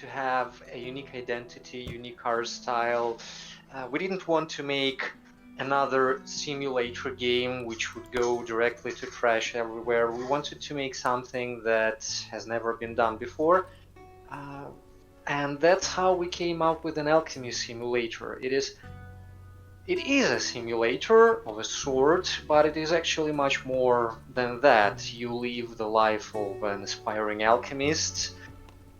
to have a unique identity, unique art style. We didn't want to make another simulator game which would go directly to trash everywhere. We wanted to make something that has never been done before. And that's how we came up with an Alchemist Simulator. It is a simulator of a sort, but it is actually much more than that. You live the life of an aspiring alchemist,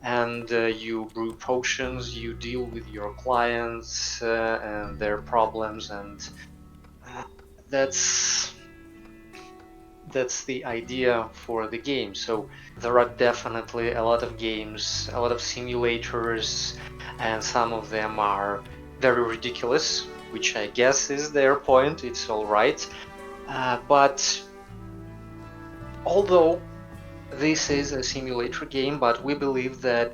and you brew potions, you deal with your clients and their problems, and that's the idea for the game. So there are definitely a lot of games, a lot of simulators, and some of them are very ridiculous, which I guess is their point. It's all right. But although this is a simulator game, but we believe that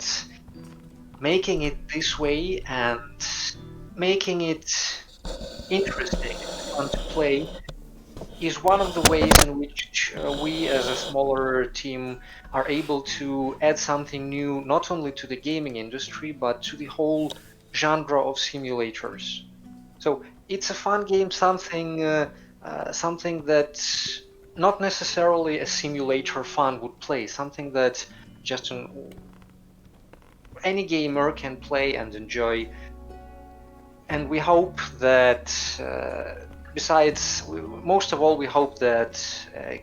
making it this way and making it interesting and fun to play is one of the ways in which we as a smaller team are able to add something new, not only to the gaming industry, but to the whole genre of simulators. So it's a fun game, something that not necessarily a simulator fan would play, something that just any gamer can play and enjoy. And we hope that, most of all, we hope that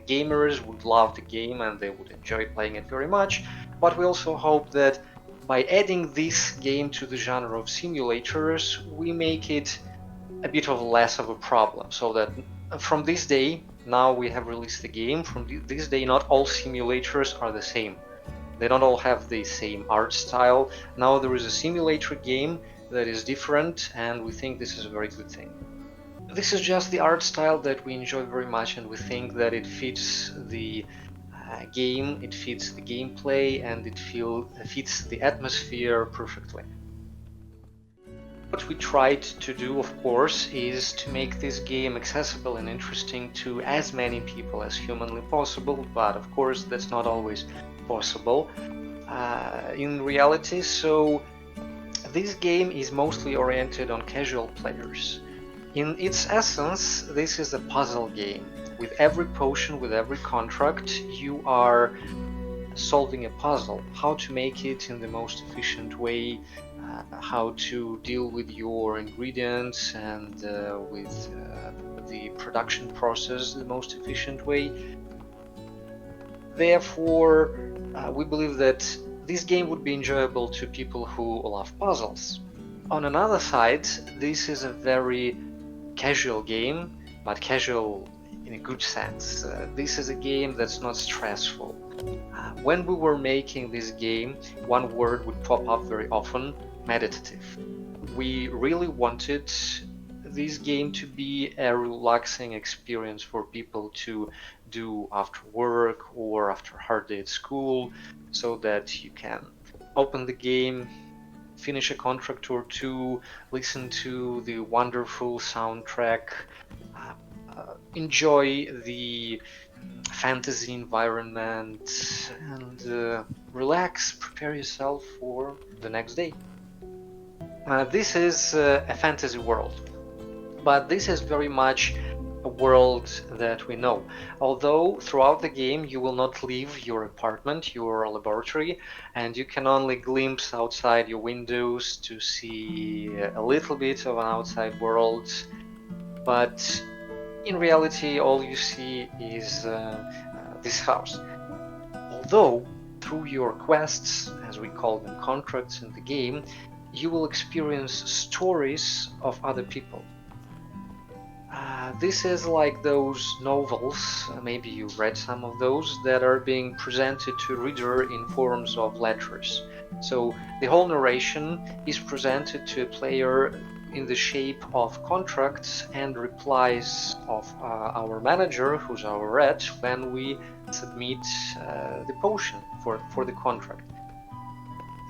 gamers would love the game and they would enjoy playing it very much. But we also hope that by adding this game to the genre of simulators, we make it a bit of less of a problem, so that from this day, now we have released the game, from this day not all simulators are the same. They don't all have the same art style. Now there is a simulator game that is different, and we think this is a very good thing. This is just the art style that we enjoy very much, and we think that it fits the game, it fits the gameplay, and it fits the atmosphere perfectly. What we tried to do, of course, is to make this game accessible and interesting to as many people as humanly possible, but of course that's not always possible in reality. So this game is mostly oriented on casual players. In its essence, this is a puzzle game. With every potion, with every contract, you are solving a puzzle. How to make it in the most efficient way, how to deal with your ingredients and with the production process the most efficient way. Therefore, we believe that this game would be enjoyable to people who love puzzles. On another side, this is a very casual game, but casual in a good sense. This is a game that's not stressful. When we were making this game, one word would pop up very often: meditative. We really wanted this game to be a relaxing experience for people to do after work or after a hard day at school, so that you can open the game, finish a contract or two, listen to the wonderful soundtrack, enjoy the fantasy environment, and relax, prepare yourself for the next day. This is a fantasy world, but this is very much a world that we know. Although throughout the game you will not leave your apartment, your laboratory, and you can only glimpse outside your windows to see a little bit of an outside world, but in reality all you see is this house. Although through your quests, as we call them, contracts in the game, you will experience stories of other people. This is like those novels, maybe you've read some of those, that are being presented to a reader in forms of letters. So the whole narration is presented to a player in the shape of contracts and replies of our manager, who's our ret, when we submit the potion for the contract.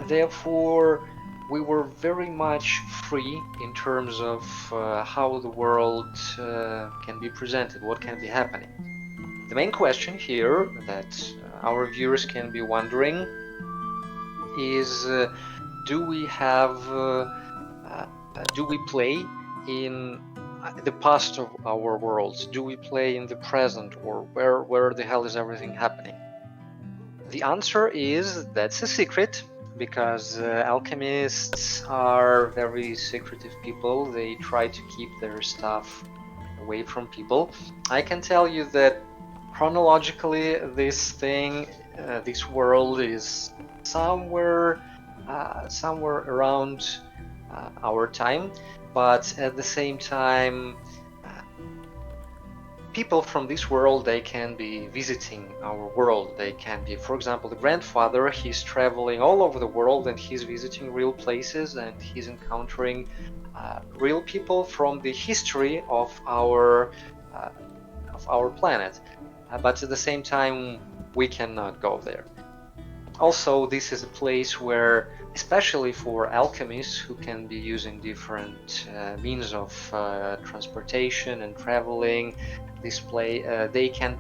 Therefore, we were very much free in terms of how the world can be presented, what can be happening. The main question here that our viewers can be wondering is do we have do we play in the past of our worlds? Do we play in the present, or where the hell is everything happening? The answer is that's a secret, because alchemists are very secretive people. They try to keep their stuff away from people. I can tell you that chronologically, this world is somewhere around our time, but at the same time, people from this world, they can be visiting our world. They can be, for example, the grandfather, he's traveling all over the world and he's visiting real places and he's encountering real people from the history of our planet. But at the same time, we cannot go there. Also, this is a place where, especially for alchemists who can be using different means of transportation and traveling, they can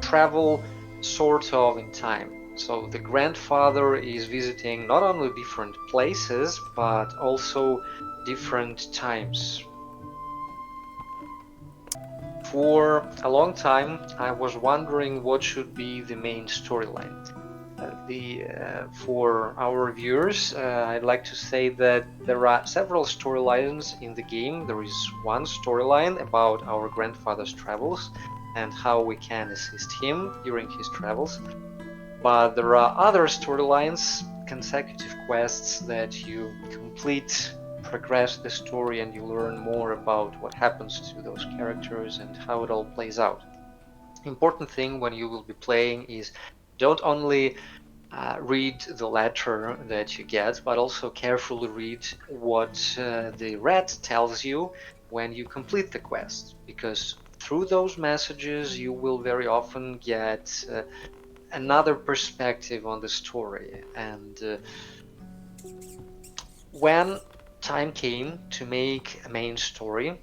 travel sort of in time. So the grandfather is visiting not only different places, but also different times. For a long time, I was wondering what should be the main storyline. For our viewers, I'd like to say that there are several storylines in the game. There is one storyline about our grandfather's travels and how we can assist him during his travels. But there are other storylines, consecutive quests that you complete, progress the story, and you learn more about what happens to those characters and how it all plays out. Important thing when you will be playing is don't only read the letter that you get, but also carefully read what the red tells you when you complete the quest, because through those messages you will very often get another perspective on the story. And when time came to make a main story,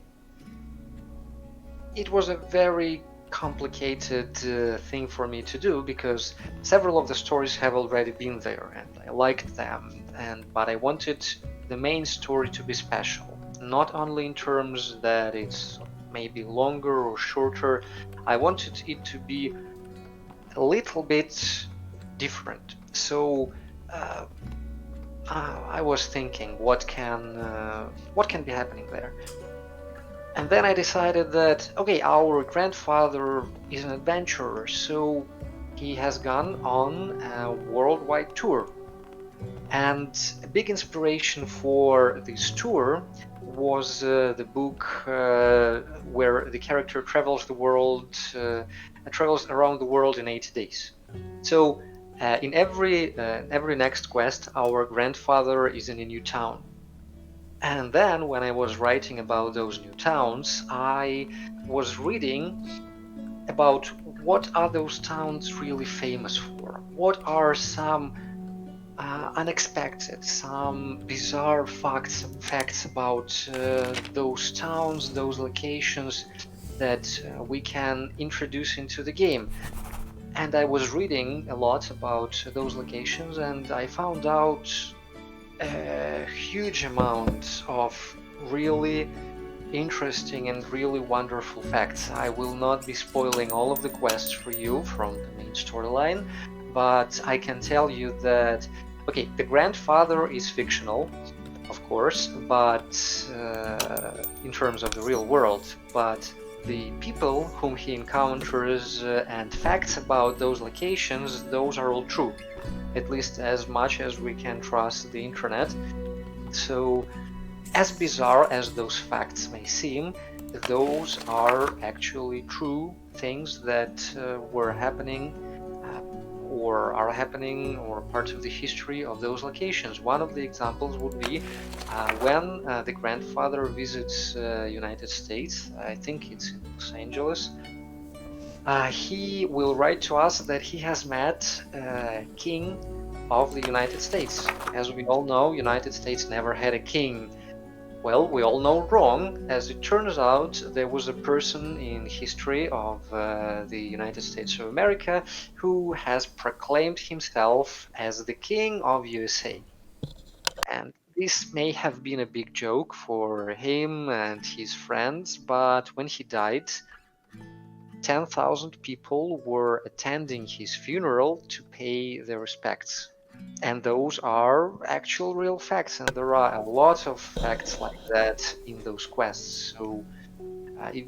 it was a very complicated thing for me to do, because several of the stories have already been there and I liked them, but I wanted the main story to be special, not only in terms that it's maybe longer or shorter. I wanted it to be a little bit different. So I was thinking, what can be happening there? And then I decided that, okay, our grandfather is an adventurer, so he has gone on a worldwide tour. And a big inspiration for this tour was the book where the character travels around the world in 80 days. So in every next quest, our grandfather is in a new town. And then when I was writing about those new towns, I was reading about what are those towns really famous for? What are some unexpected, some bizarre facts about those towns, those locations that we can introduce into the game? And I was reading a lot about those locations, and I found out a huge amount of really interesting and really wonderful facts. I will not be spoiling all of the quests for you from the main storyline, but I can tell you that, okay, the grandfather is fictional, of course, but in terms of the real world, but the people whom he encounters and facts about those locations, those are all true, at least as much as we can trust the internet. So, as bizarre as those facts may seem, those are actually true things that were happening or are happening or parts of the history of those locations. One of the examples would be when the grandfather visits United States, I think it's in Los Angeles, he will write to us that he has met King of the United States. As we all know, United States never had a king. Well, we all know wrong. As it turns out, there was a person in history of the United States of America who has proclaimed himself as the King of USA. This may have been a big joke for him and his friends, but when he died, 10,000 people were attending his funeral to pay their respects. And those are actual real facts, and there are a lot of facts like that in those quests. So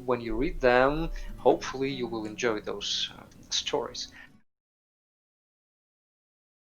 when you read them, hopefully you will enjoy those stories.